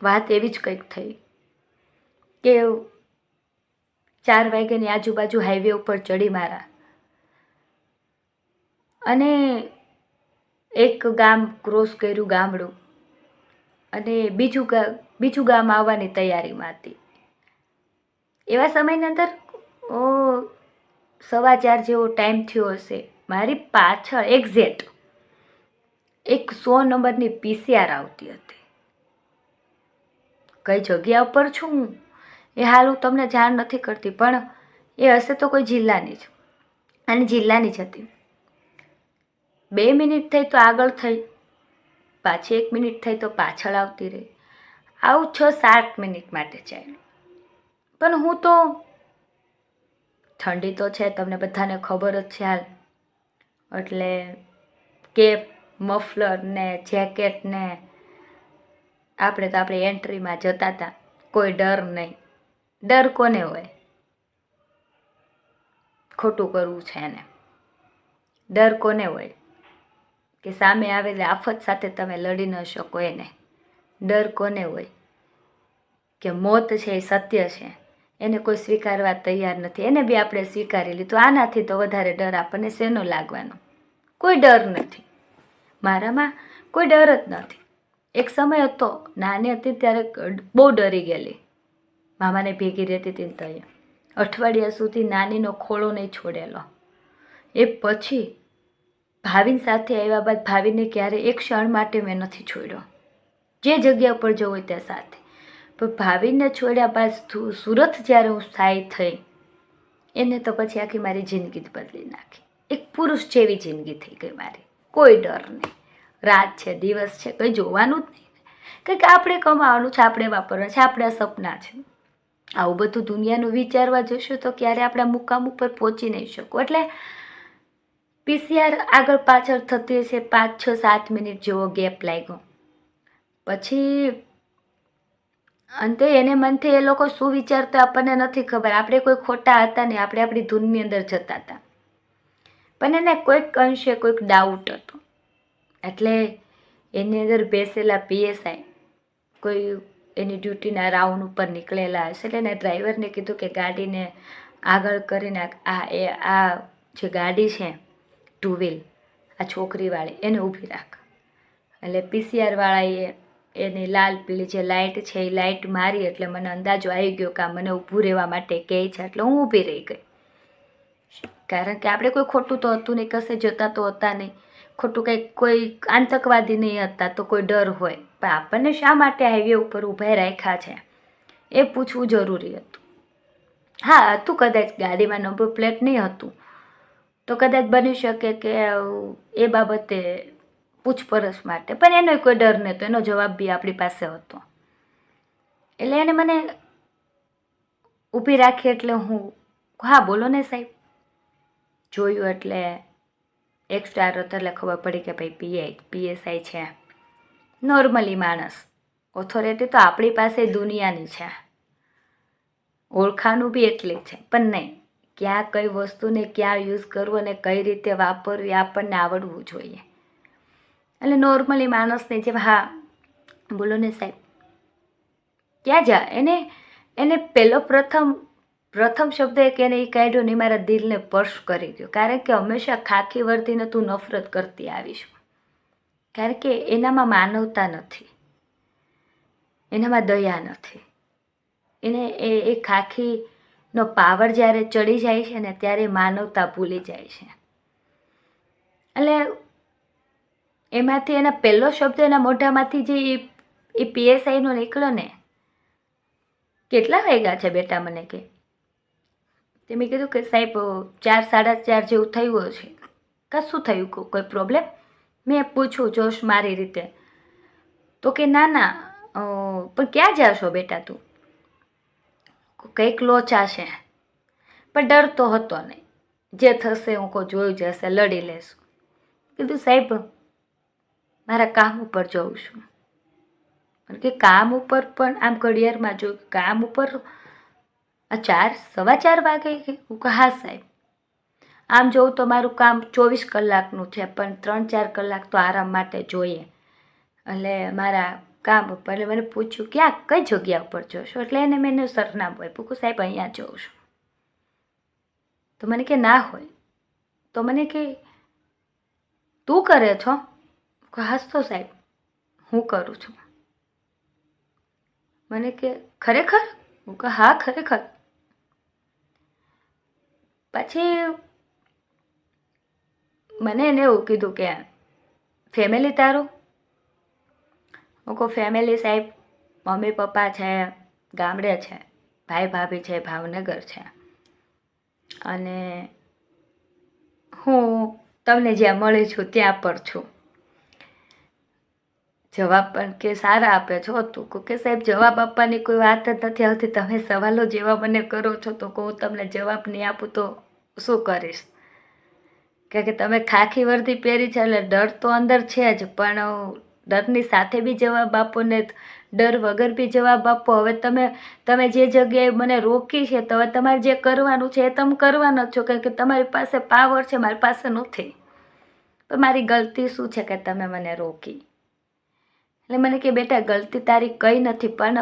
વાત એવી જ કંઈક થઈ કે 4 વાગ્યાની આજુબાજુ હાઈવે ઉપર ચડી મારા, અને એક ગામ ક્રોસ કર્યું, ગામડું, અને બીજું ગામ આવવાની તૈયારીમાં હતી. એવા સમયની અંદર 4:15 જેવો ટાઈમ થયો હશે. મારી પાછળ એક્ઝેક્ટ એક 100 નંબરની PCR આવતી હતી. કઈ જગ્યા ઉપર છું હું એ હાલ હું તમને જાણ નથી કરતી, પણ એ હશે તો કોઈ જિલ્લાની જ, અને જિલ્લાની જ હતી. 2 મિનિટ થઈ તો આગળ થઈ, પાછી 1 મિનિટ થઈ તો પાછળ આવતી રહી. આવું 6-7 મિનિટ માટે ચાલ્યું. પણ હું તો, ઠંડી તો છે તમને બધાને ખબર જ છે હાલ, એટલે કેપ, મફલર ને જેકેટ ને આપણે તો આપણી એન્ટ્રીમાં જતા હતા, કોઈ ડર નહીં. ડર કોને હોય? ખોટું કરવું છે એને. ડર કોને હોય? કે સામે આવેલી આફત સાથે તમે લડી ન શકો એને. ડર કોને હોય? કે મોત છે એ સત્ય છે, એને કોઈ સ્વીકારવા તૈયાર નથી, એને બી આપણે સ્વીકારી લીધું. આનાથી તો વધારે ડર આપણને શેનો લાગવાનો? કોઈ ડર નથી. મારામાં કોઈ ડર જ નથી. એક સમય હતો, નાની હતી ત્યારે બહુ ડરી ગયેલી. મામાને ભેગી રહેતી હતી તો અઠવાડિયા સુધી નાનીનો ખોળો નહીં છોડેલો. એ પછી ભાવિન સાથે આવ્યા બાદ ભાવિને ક્યારે એક ક્ષણ માટે મેં નથી છોડ્યો. જે જગ્યા પર જવું હોય ત્યાં સાથે. પણ ભાવિનને છોડ્યા બાદ સુરત જ્યારે હું સ્થાયી થઈ, એને તો પછી આખી મારી જિંદગી જ બદલી નાખી. એક પુરુષ જેવી જિંદગી થઈ ગઈ મારી. કોઈ ડર નહીં. રાત છે, દિવસ છે, કંઈ જોવાનું જ નહીં. કે આપણે કમાવાનું છે, આપણે વાપરવાનું છે, આપણા સપના છે. આવું બધું દુનિયાનું વિચારવા જશું તો ક્યારે આપણા મુકામ ઉપર પહોંચી નહીં શકો. એટલે PCR આગળ પાછળ થતી હશે, 5-6-7 મિનિટ જેવો ગેપ લાગ્યો. પછી અંતે એને મનથી એ લોકો શું વિચારતા આપણને નથી ખબર. આપણે કોઈ ખોટા હતા નહીં, આપણે આપણી ધૂનની અંદર જતા હતા. પણ એને કોઈક અંશે કોઈક ડાઉટ હતો. એટલે એની અંદર બેસેલા PSI કોઈ એની ડ્યુટીના રાઉન્ડ ઉપર નીકળેલા હશે, એટલે એને ડ્રાઈવરને કીધું કે ગાડીને આગળ કરીને આ જે ગાડી છે 2 વ્હીલ, આ છોકરીવાળી, એને ઊભી રાખ. એટલે PCR વાળાએ એની લાલ પીળી જે લાઇટ છે એ લાઇટ મારી, એટલે મને અંદાજો આવી ગયો કે આ મને ઊભું રહેવા માટે કહે છે. એટલે હું ઊભી રહી ગઈ. કારણ કે આપણે કોઈ ખોટું તો હતું નહીં, કશે જતા તો હતા નહીં, ખોટું કંઈક કોઈ આતંકવાદી નહીં હતા તો કોઈ ડર હોય, પણ આપણને શા માટે હાઈવે ઉપર ઊભા રાખ્યા છે એ પૂછવું જરૂરી હતું. હા હતું, કદાચ ગાડીમાં નંબર પ્લેટ નહીં હતું તો કદાચ બની શકે કે એ બાબતે પૂછપરછ માટે, પણ એનો કોઈ ડર નહોતો, એનો જવાબ બી આપણી પાસે હતો. એટલે એને મને ઊભી રાખી એટલે હું, હા બોલો ને સાહેબ. જોયું એટલે એક સ્ટાર હતો એટલે ખબર પડી કે ભાઈ PSI છે. નોર્મલી માણસ, ઓથોરિટી તો આપણી પાસે દુનિયાની છે, ઓળખાણું બી એટલી છે, પણ નહીં, ક્યાં કઈ વસ્તુને ક્યાં યુઝ કરવું અને કઈ રીતે વાપરવી આપણને આવડવું જોઈએ. એટલે નોર્મલી માણસને જેમ હા બોલો ને સાહેબ. ક્યાં જા એને પહેલો પ્રથમ શબ્દ એક એને એ કાઢ્યો ને મારા દિલને સ્પર્શ કરી ગયો. કારણ કે હંમેશા ખાખી વર્દીને તું નફરત કરતી આવીશું, કારણ કે એનામાં માનવતા નથી, એનામાં દયા નથી. એને એ ખાખીનો પાવર જ્યારે ચડી જાય છે ને ત્યારે માનવતા ભૂલી જાય છે. એટલે એમાંથી એના પહેલો શબ્દ એના મોઢામાંથી જે એ PSIનો નીકળ્યો ને, કેટલા વાગ્યા છે બેટા મને કે. તે મેં કીધું કે સાહેબ 4, 4:30 જેવું થયું છે. કશું થયું કોઈ પ્રોબ્લેમ? મેં પૂછ્યું જોશ મારી રીતે. તો કે ના પણ ક્યાં જાશો બેટા તું? કંઈક લોચા છે, પણ ડર તો હતો નહીં, જે થશે હું કોઈ જોઈ જશે, લડી લેશું. કીધું સાહેબ મારા કામ ઉપર જઉં છું. કારણ કે કામ ઉપર પણ આમ ઘડિયાળમાં જોયું, કામ ઉપર 4, 4:15 વાગે. હું કહું હા સાહેબ. આમ જોઉં તો મારું કામ 24 કલાકનું છે, પણ 3-4 કલાક તો આરામ માટે જોઈએ. એટલે મારા કામ ઉપર, એટલે મને પૂછ્યું ક્યાં કઈ જગ્યા ઉપર જોશો, એટલે એને મેં એનું સરનામું આપ્યું. કહું સાહેબ અહીંયા જોઉં છું. તો મને કે ના હોય. તો મને કે તું કરે છો? હાસતો સાહેબ હું કરું છું. મને કે ખરેખર? હું કહું હા ખરેખર. પછી મને એને એવું કીધું કે ફેમિલી તારું? હું કહું ફેમિલી સાહેબ મમ્મી પપ્પા છે, ગામડે છે, ભાઈ ભાભી છે, ભાવનગર છે, અને હું તમને જ્યાં મળી છું ત્યાં પર છું. જવાબ પણ કે સારા આપે છો તું. કે સાહેબ જવાબ આપવાની કોઈ વાત જ નથી આવતી, તમે સવાલો જેવા મને કરો છો તો હું તમને જવાબ નહીં આપું તો શું કરીશ. કે તમે ખાખી વર્દી પહેરી છે એટલે ડર તો અંદર છે જ, પણ ડરની સાથે બી જવાબ આપો ને ડર વગર બી જવાબ આપો. હવે તમે જે જગ્યાએ મને રોકી છે તો હવે તમારે જે કરવાનું છે એ તમે કરવાના જ છો, કારણ કે તમારી પાસે પાવર છે, મારી પાસે નથી. તો મારી ગલતી શું છે કે તમે મને રોકી? એટલે મને કે બેટા ગલતી તારી કંઈ નથી, પણ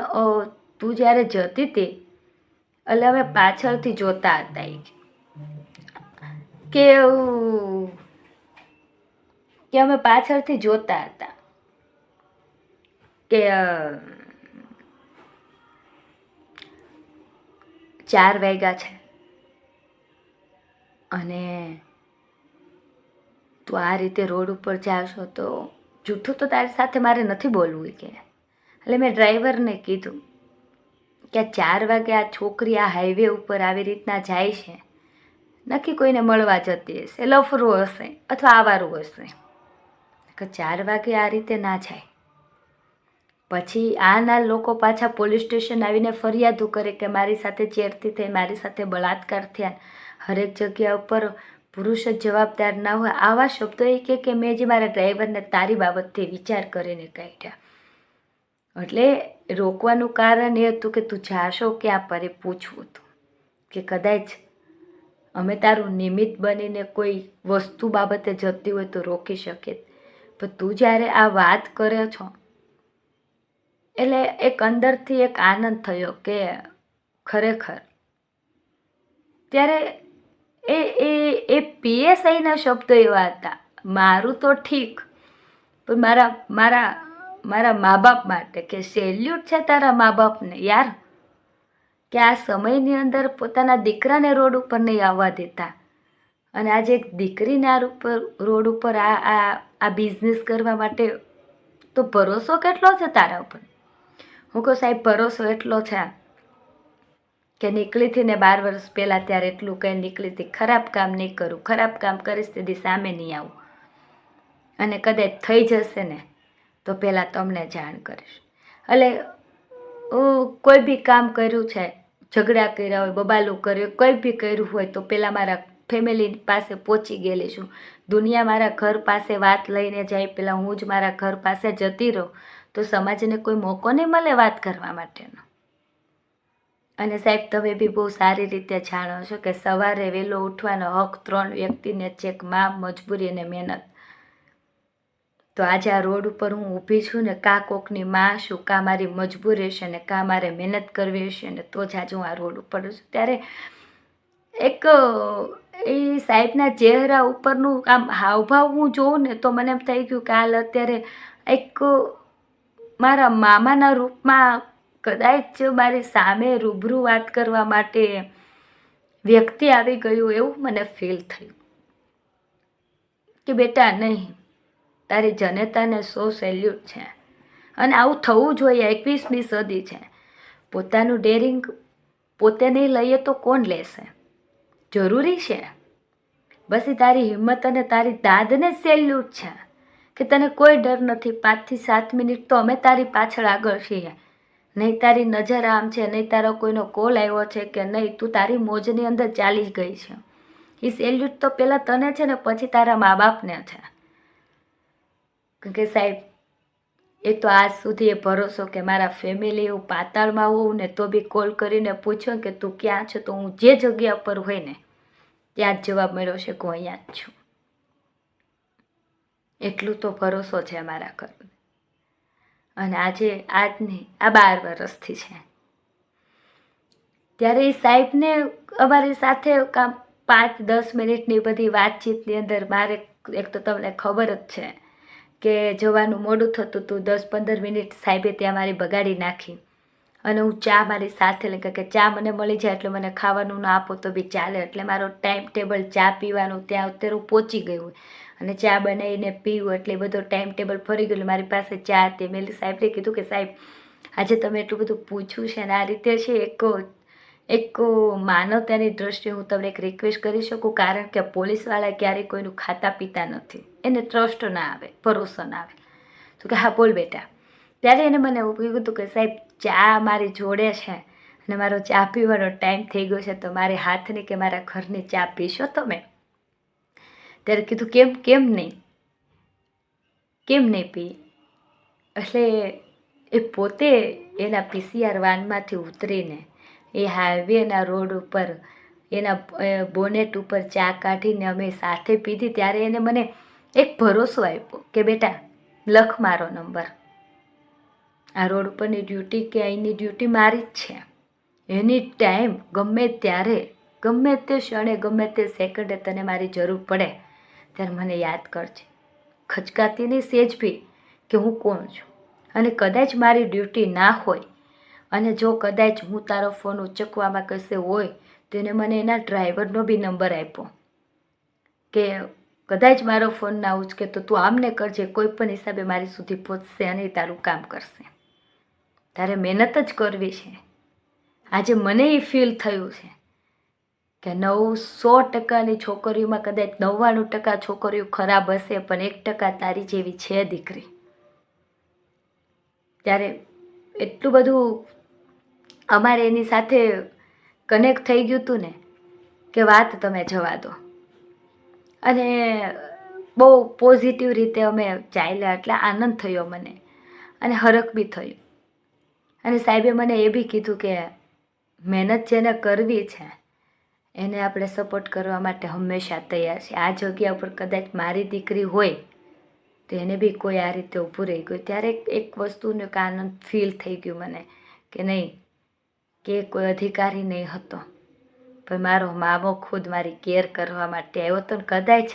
તું જ્યારે જતી હતી એટલે અમે પાછળથી જોતા હતા કે અમે પાછળથી જોતા હતા કે 4 વાગ્યા છે અને તું આ રીતે રોડ ઉપર જાશો તો જૂઠું તો તારી સાથે મારે નથી બોલવું કે. એટલે મેં ડ્રાઈવરને કીધું કે 4 વાગે આ છોકરી આ હાઈવે ઉપર આવી રીતના જાય છે, નક્કી કોઈને મળવા જતી હશે, લફરું હશે અથવા આવારું હશે, કે 4 વાગે આ રીતે ના જાય. પછી આના લોકો પાછા પોલીસ સ્ટેશન આવીને ફરિયાદો કરે કે મારી સાથે ચેડતી થઈ, મારી સાથે બળાત્કાર થયા. હરેક જગ્યા ઉપર પુરુષ જ જવાબદાર ના હોય, આવા શબ્દો એ કે મેં જે મારા ડ્રાઈવરને તારી બાબતથી વિચાર કરીને કાઢ્યા. એટલે રોકવાનું કારણ એ હતું કે તું જાશો ક્યાં પરે પૂછવું હતું, કે કદાચ અમે તારું નિમિત્ત બનીને કોઈ વસ્તુ બાબતે જતી હોય તો રોકી શકીએ, પણ તું જ્યારે આ વાત કરે છો એટલે એક અંદરથી એક આનંદ થયો કે ખરેખર. ત્યારે એ PSIના શબ્દો એવા હતા, મારું તો ઠીક, પણ મારા મા બાપ માટે કે સેલ્યુટ છે તારા મા બાપને યાર, કે આ સમયની અંદર પોતાના દીકરાને રોડ ઉપર નહીં આવવા દેતા અને આજે એક દીકરીના રોડ ઉપર આ બિઝનેસ કરવા માટે તો ભરોસો કેટલો છે તારા ઉપર? હું કહું સાહેબ ભરોસો એટલો છે કે નીકળી હતી ને 12 વર્ષ પહેલાં ત્યારે એટલું કંઈ નીકળી હતી, ખરાબ કામ નહીં કરું, ખરાબ કામ કરીશ તેથી સામે નહીં આવું, અને કદાચ થઈ જશે ને તો પહેલાં તમને જાણ કરીશ. એટલે કોઈ બી કામ કર્યું છે, ઝઘડા કર્યા હોય, બબાલું કર્યું, કોઈ બી કર્યું હોય તો પહેલાં મારા ફેમિલી પાસે પહોંચી ગયેલી છું. દુનિયા મારા ઘર પાસે વાત લઈને જાય, પહેલાં હું જ મારા ઘર પાસે જતી રહું તો સમાજને કોઈ મોકો નહીં મળે વાત કરવા માટેનો. અને સાહેબ તમે બી બહુ સારી રીતે જાણો છો કે સવારે વહેલો ઉઠવાનો હક 3 વ્યક્તિને છે, માં, મજબૂરી અને મહેનત. તો આજે આ રોડ ઉપર હું ઊભી છું ને, કાં કોકની માં છું, કાં મારી મજબૂરી છે ને કાં મારે મહેનત કરવી છે ને, તો જ આજે હું આ રોડ ઉપર છું. ત્યારે એક એ સાહેબના ચહેરા ઉપરનું આમ હાવભાવ હું જોઉં ને તો મને એમ થઈ ગયું કે હાલ અત્યારે એક મારા મામાના રૂપમાં કદાચ મારી સામે રૂબરૂ વાત કરવા માટે વ્યક્તિ આવી ગયું એવું મને ફીલ થયું કે બેટા નહીં, તારી જનતાને 100 સેલ્યુટ છે. અને આવું થવું જોઈએ. 21મી સદી છે. પોતાનું ડેરિંગ પોતે નહીં લઈએ તો કોણ લેશે? જરૂરી છે. બસ એ તારી હિંમત અને તારી દાદને સેલ્યુટ છે કે તને કોઈ ડર નથી. 5 થી 7 મિનિટ તો અમે તારી પાછળ આગળ છીએ. નહીં તારી નજર આમ છે, નહીં તારો કોઈનો કોલ આવ્યો છે કે નહીં, તું તારી મોજની અંદર ચાલી ગઈ છે. એ સેલ્યુટ તો પહેલાં તને છે ને પછી તારા મા બાપને છે. કે સાહેબ એ તો આજ સુધી એ ભરોસો કે મારા ફેમિલી હું પાતાળમાં હોઉં ને તો બી કોલ કરીને પૂછ્યો કે તું ક્યાં છે, તો હું જે જગ્યા પર હોય ને ત્યાં જ જવાબ મળ્યો છે કે હું અહીંયા જ છું. એટલું તો ભરોસો છે મારા ઘર. અને આજની આ 12 વર્ષથી છે. ત્યારે એ સાહેબને અમારી સાથે કામ 5-10 મિનિટની બધી વાતચીતની અંદર મારે એક તો તમને ખબર જ છે કે જવાનું મોડું થતું હતું. 10-15 મિનિટ સાહેબે ત્યાં મારી બગાડી નાખી. અને હું ચા મારી સાથે લઈ કે ચા મને મળી જાય એટલે મને ખાવાનું ના આપો તો બી ચાલે. એટલે મારો ટાઈમ ટેબલ ચા પીવાનું ત્યાં અત્યારે હું પહોંચી ગઈ હોય અને ચા બનાવીને પીવું એટલે બધો ટાઈમ ટેબલ ફરી ગયેલું. મારી પાસે ચા હતી. મેં સાહેબને કીધું કે સાહેબ આજે તમે એટલું બધું પૂછ્યું છે અને આ રીતે છે એક માનવતાની દ્રષ્ટિએ હું તમને એક રિક્વેસ્ટ કરી શકું, કારણ કે પોલીસવાળા ક્યારેય કોઈનું ખાતા પીતા નથી. એને ટ્રસ્ટ ના આવે, ભરોસો ના આવે. તો કે હા બોલ બેટા. ત્યારે એને મને એવું કીધું કે સાહેબ ચા મારી જોડે છે અને મારો ચા પીવાનો ટાઈમ થઈ ગયો છે તો મારી હાથની કે મારા ઘરની ચા પીશો તમે? ત્યારે કીધું કેમ નહીં પી? એટલે એ પોતે એના PCR વાનમાંથી ઉતરીને એ હાઈવેના રોડ ઉપર એના બોનેટ ઉપર ચા કાઢીને અમે સાથે પીધી. ત્યારે એને મને એક ભરોસો આપ્યો કે બેટા લખ મારો નંબર. આ રોડ ઉપરની ડ્યુટી કે અહીંની ડ્યુટી મારી જ છે. એની ટાઈમ ગમે ત્યારે, ગમે તે ક્ષણે, ગમે તે સેકન્ડે તને મારી જરૂર પડે ત્યારે મને યાદ કરજે. ખચકાતી નહીં સેજ બી કે હું કોણ છું. અને કદાચ મારી ડ્યુટી ના હોય અને જો કદાચ હું તારો ફોન ઉચકવામાં કશે હોય તો એને મને એના ડ્રાઈવરનો બી નંબર આપ્યો કે કદાચ મારો ફોન ના ઉચકે તો તું આમને કરજે, કોઈ પણ હિસાબે મારી સુધી પહોંચશે અને તારું કામ કરશે. તારે મહેનત જ કરવી છે. આજે મને એ ફીલ થયું છે કે 100%ની છોકરીઓમાં કદાચ 99% છોકરીઓ ખરાબ હશે પણ 1% તારી જેવી છે દીકરી. ત્યારે એટલું બધું અમારે એની સાથે કનેક્ટ થઈ ગયું હતું ને કે વાત તમે જવા દો. અને બહુ પોઝિટિવ રીતે અમે ચાલ્યા એટલે આનંદ થયો મને અને હરખ બી થયું. અને સાહેબે મને એ બી કીધું કે મહેનત જેને કરવી છે એને આપણે સપોર્ટ કરવા માટે હંમેશા તૈયાર છે. આ જગ્યા ઉપર કદાચ મારી દીકરી હોય તો એને બી કોઈ આ રીતે ઊભું રહી ગયું. ત્યારે એક વસ્તુનો આનંદ ફીલ થઈ ગયું મને કે નહીં કે કોઈ અધિકારી નહીં હતો પણ મારો મામો ખુદ મારી કેર કરવા માટે આવ્યો હતો. કદાચ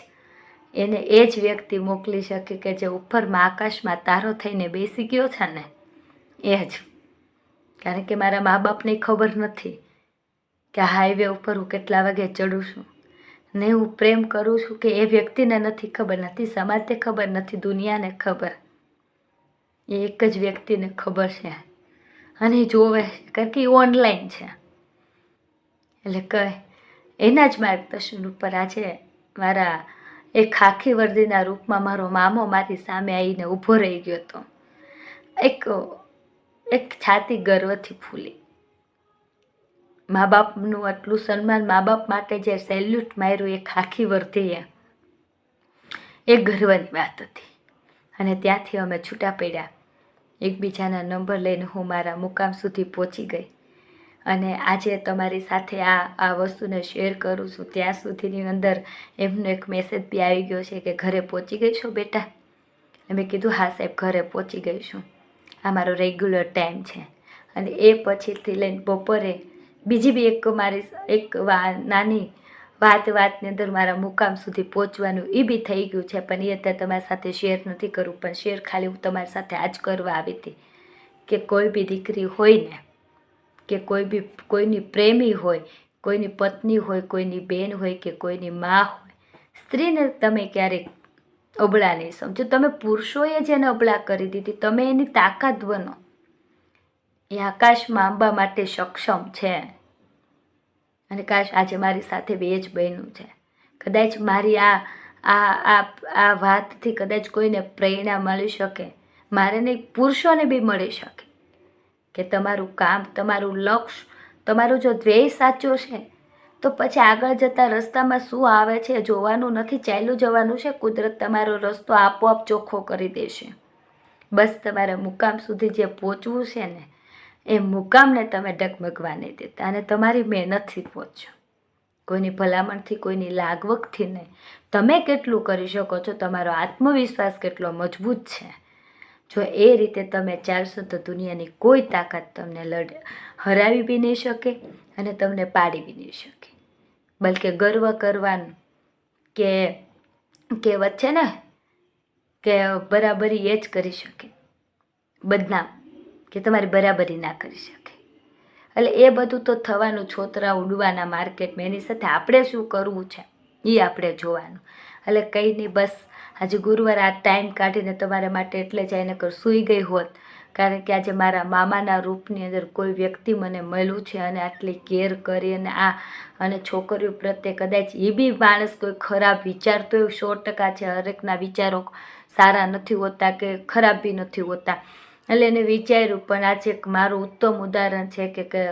એને એ જ વ્યક્તિ મોકલી શકે કે જે ઉપરમાં આકાશમાં તારો થઈને બેસી ગયો છે ને એ જ. કારણ કે મારા મા બાપને ખબર નથી કે હાઈવે ઉપર હું કેટલા વાગે ચડું છું ને હું પ્રેમ કરું છું કે એ વ્યક્તિને નથી ખબર, નથી સમાજને ખબર, નથી દુનિયાને ખબર, એ એક જ વ્યક્તિને ખબર છે અને એ જોવે છે, કારણ કે એ ઓનલાઈન છે. એટલે કઈ એના જ માર્ગદર્શન ઉપર આજે મારા એ ખાખી વર્દીના રૂપમાં મારો મામો મારી સામે આવીને ઊભો રહી ગયો હતો. એક છાતી ગર્વથી ફૂલી. મા બાપનું આટલું સન્માન, મા બાપ માટે જે સેલ્યુટ માર્યું એ ખાખી વર્દીએ, એ ગર્વની વાત હતી. અને ત્યાંથી અમે છૂટા પડ્યા. એકબીજાના નંબર લઈને હું મારા મુકામ સુધી પહોંચી ગઈ. અને આજે તમારી સાથે આ વસ્તુને શેર કરું છું ત્યાં સુધીની અંદર એમનો એક મેસેજ બી આવી ગયો છે કે ઘરે પહોંચી ગઈ છો બેટા? મેં કીધું હા સાહેબ, ઘરે પહોંચી ગઈ છું. આ મારો રેગ્યુલર ટાઈમ છે. અને એ પછીથી લઈને બપોરે બીજી બી એક નાની વાતની અંદર મારા મુકામ સુધી પહોંચવાનું એ બી થઈ ગયું છે, પણ એ અત્યારે તમારી સાથે શેર નથી કરવું. પણ શેર ખાલી હું તમારી સાથે આજ કરવા આવી હતી કે કોઈ બી દીકરી હોય ને, કે કોઈની પ્રેમી હોય, કોઈની પત્ની હોય, કોઈની બેન હોય કે કોઈની મા હોય, સ્ત્રીને તમે ક્યારેક અબળા નહીં સમજો. તમે પુરુષોએ જેને અબળા કરી દીધી, તમે એની તાકાત બનો. એ આકાશમાં અંબા માટે સક્ષમ છે. અને કાશ આજે મારી સાથે બે જ બન્યું છે. કદાચ મારી આ વાતથી કદાચ કોઈને પ્રેરણા મળી શકે, મારે નહીં પુરુષોને બી મળી શકે કે તમારું કામ, તમારું લક્ષ્ય, તમારો જો ધ્યેય સાચો છે તો પછી આગળ જતાં રસ્તામાં શું આવે છે જોવાનું નથી, ચાલ્યું જવાનું છે. કુદરત તમારો રસ્તો આપોઆપ ચોખ્ખો કરી દેશે. બસ તમારા મુકામ સુધી જે પહોંચવું છે ને, એ મુકામને તમે ડગમગવા નહીં દેતા અને તમારી મહેનતથી પહોંચો. કોઈની ભલામણથી, કોઈની લાગવગથી નહીં. તમે કેટલું કરી શકો છો, તમારો આત્મવિશ્વાસ કેટલો મજબૂત છે, જો એ રીતે તમે ચાલશો તો દુનિયાની કોઈ તાકાત તમને હરાવી બી નહીં શકે અને તમને પાડી બી નહીં શકે. બલકે ગર્વ કરવાનું કે કહેવત છે ને કે બરાબરી એ જ કરી શકે, બદનામ કે તમારી બરાબરી ના કરી શકે. એટલે એ બધું તો થવાનું, છોતરા ઉડવાના માર્કેટમાં. એની સાથે આપણે શું કરવું છે એ આપણે જોવાનું. એટલે કંઈ નહીં, બસ આજે ગુરુવાર આ ટાઈમ કાઢીને તમારા માટે એટલે જ આને સૂઈ ગઈ હોત, કારણ કે આજે મારા મામાના રૂપની અંદર કોઈ વ્યક્તિ મને મળ્યું છે અને આટલી કેર કરી અને છોકરીઓ પ્રત્યે કદાચ એ બી માણસ કોઈ ખરાબ વિચારતો એવું 100% છે. હરેકના વિચારો સારા નથી હોતા કે ખરાબ બી નથી હોતા. એટલે એને વિચાર્યું. પણ આજે મારું ઉત્તમ ઉદાહરણ છે કે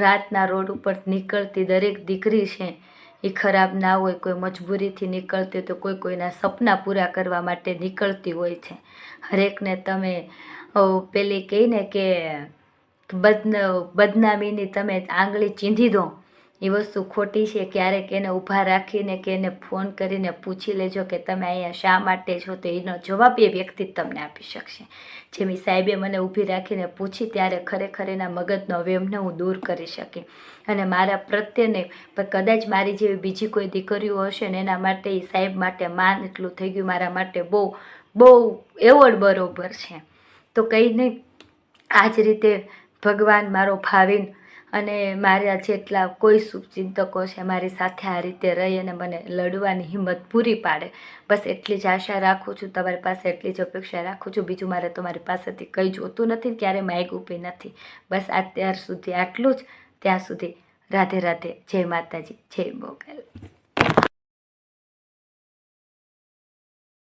રાતના રોડ ઉપર નીકળતી દરેક દીકરી છે એ ખરાબ ના હોય. કોઈ મજબૂરીથી નીકળતી તો કોઈના સપના પૂરા કરવા માટે નીકળતી હોય છે. હરેકને તમે પેલી કહીને કે બદનામીની તમે આંગળી ચીંધી દો, એ વસ્તુ ખોટી છે. ક્યારેક એને ઊભા રાખીને કે એને ફોન કરીને પૂછી લેજો કે તમે અહીંયા શા માટે છો, તો એનો જવાબ એ વ્યક્તિ તમને આપી શકશે. જેમ એ સાહેબે મને ઊભી રાખીને પૂછી ત્યારે ખરેખર એના મગજનો વેમને હું દૂર કરી શકી. અને મારા પ્રત્યેને પણ કદાચ મારી જેવી બીજી કોઈ દીકરીઓ હશે ને એના માટે એ સાહેબ માટે માન એટલું થઈ ગયું, મારા માટે બહુ એવોર્ડ બરોબર છે. તો કંઈ નહીં, આ જ રીતે ભગવાન મારો ભાવિન અને મારા જેટલા કોઈ શુભચિંતકો છે મારી સાથે આ રીતે રહી અને મને લડવાની હિંમત પૂરી પાડે. બસ એટલી જ આશા રાખું છું, તમારી પાસે એટલી જ અપેક્ષા રાખું છું. બીજું મારે તમારી પાસેથી કંઈ જોતું નથી, ક્યારે માગ્યું બી નથી. બસ અત્યાર સુધી આટલું જ. ત્યાં સુધી રાધે રાધે, જય માતાજી, જય મોગલ.